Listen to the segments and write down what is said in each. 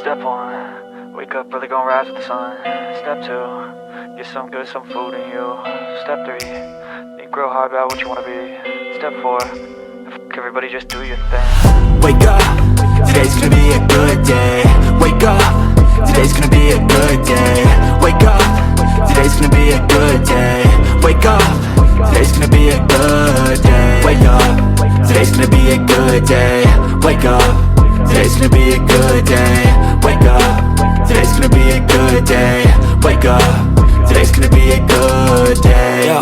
Step 1, wake up early, gon' rise with the sun. Step 2, get some good, some food in you. Step 3, think real hard about what you wanna be. Step 4, fuck everybody, just do your thing. Wake up, today's gonna be a good day. Wake up, today's gonna be a good day. Wake up, today's gonna be a good day. Wake up, today's gonna be a good day. Wake up, today's gonna be a good day. Wake up, today's gonna be a good day. Wake up, today's gonna be a good day. Wake up, today's gonna be a good day. Yo,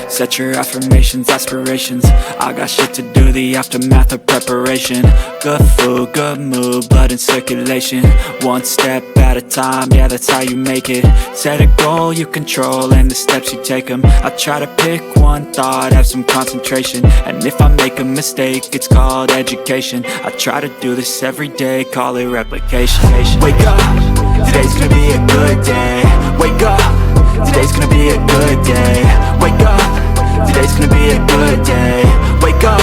set your affirmations, aspirations. I got shit to do, the aftermath of preparation. Good food, good mood, blood in circulation. One step at a time, yeah, that's how you make it. Set a goal you control and the steps you take them. I try to pick one thought, have some concentration. And if I make a mistake, it's called education. I try to do this every day, call it replication. Wake up, today's gonna be a good day. Wake up, today's gonna be a good day. Wake up, today's gonna be a good day. Wake up,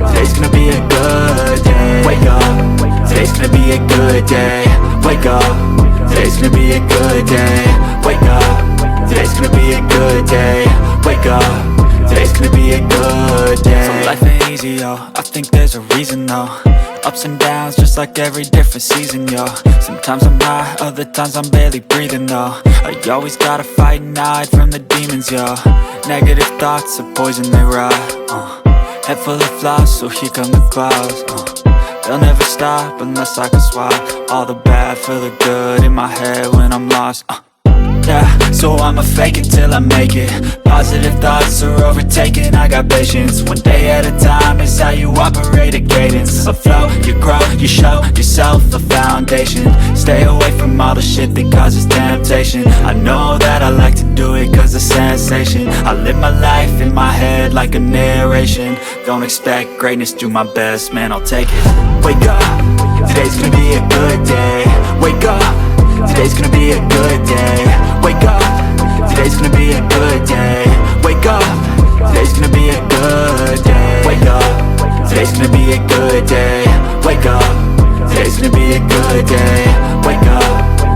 today's gonna be a good day. Wake up, today's gonna be a good day. Wake up, today's gonna be a good day. Wake up, today's gonna be a good day. Wake up, today's gonna be a good day. So life ain't easy, yo, I think there's a reason though. Ups and downs, just like every different season, yo. Sometimes I'm high, other times I'm barely breathing, though. I always gotta fight and hide from the demons, yo. Negative thoughts are poison, they rot. Head full of flaws, so here come the clouds. They'll never stop unless I can swap all the bad for the good in my head when I'm lost. Yeah, so I'ma fake it till I make it. Positive thoughts are overtaken, I got patience. One day at a time is how you operate a cadence. A flow, you grow, you show yourself a foundation. Stay away from all the shit that causes temptation. I know that I like to do it cause it's sensation. I live my life in my head like a narration. Don't expect greatness, do my best, man, I'll take it. Wake up, today's gonna be a good day. Wake up, today's gonna be a good day. Wake up, today's gonna be a good day. Wake up, today's gonna be a good day. Wake up, today's gonna be a good day. Wake up, today's gonna be a good day. Wake up,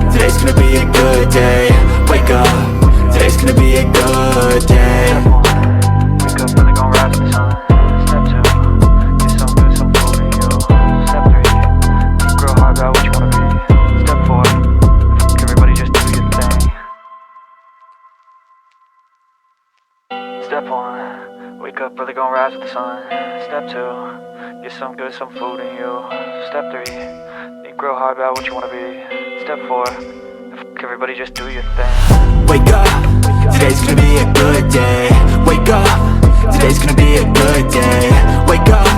today's gonna be a good day. Wake up, today's gonna be a good day. Wake up, really gon' rise with the sun. Step 2, get some good, some food in you. Step 3, think real hard about what you wanna be. Step 4, everybody just do your thing. Step 1, wake up early, gon' rise with the sun. Step 2, get some good, some food in you. Step 3, think real hard about what you wanna be. Step 4, fuck everybody, just do your thing. Wake up, today's gonna be a good day. Wake up, today's gonna be a good day. Wake up,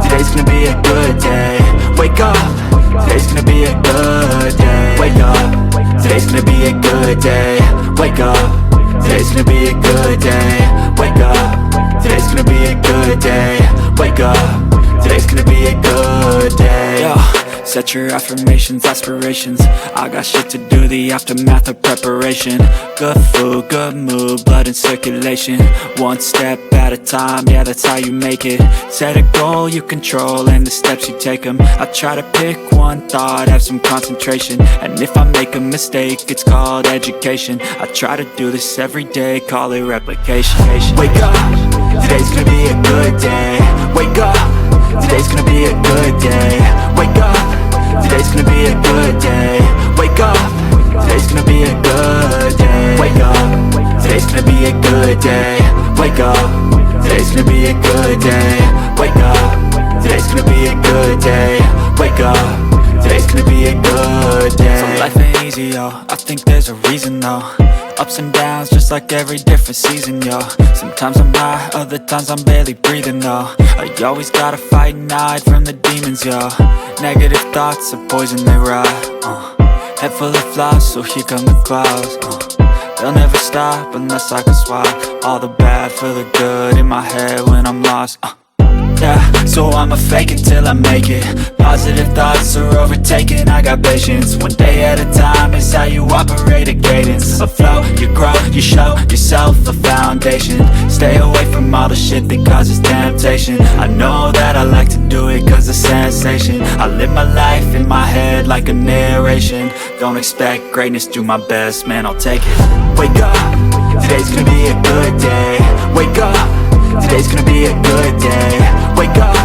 today's gonna be a good day. Wake up, today's gonna be a good day. Wake up, today's gonna be a good day. Wake up, today's gonna be a good day. Wake up, today's gonna be a good day. Wake up, today's gonna be a good day. Yo, set your affirmations, aspirations. I got shit to do, the aftermath of preparation. Good food, good mood, blood in circulation. One step at a time, yeah, that's how you make it. Set a goal you control and the steps you take them. I try to pick one thought, have some concentration. And if I make a mistake, it's called education. I try to do this every day, call it replication. Wake up, today's gonna be a good day. Wake up, today's gonna be a good day. Wake up, today's gonna be a good day. Wake up, today's gonna be a good day. Wake up, today's gonna be a good day. Wake up, today's gonna be a good day. Wake up, today's gonna be a good day. Wake up, today's gonna be a good day. So life ain't easy, yo, I think there's a reason though. Ups and downs, just like every different season, yo. Sometimes I'm high, other times I'm barely breathing, though. I always gotta fight and hide from the demons, yo. Negative thoughts are poison, they rot. Head full of flaws, so here come the clouds. They'll never stop unless I can swap all the bad for the good in my head when I'm lost. Yeah, so I'ma fake it till I make it. Positive thoughts are overtaken, I got patience. One day at a time is how you operate a cadence. A flow, you grow, you show yourself a foundation. Stay away from all the shit that causes temptation. I know that I like to do it cause it's sensation. I live my life in my head like a narration. Don't expect greatness, do my best, man, I'll take it. Wake up, today's gonna be a good day. Wake up, today's gonna be a good day. Wake up,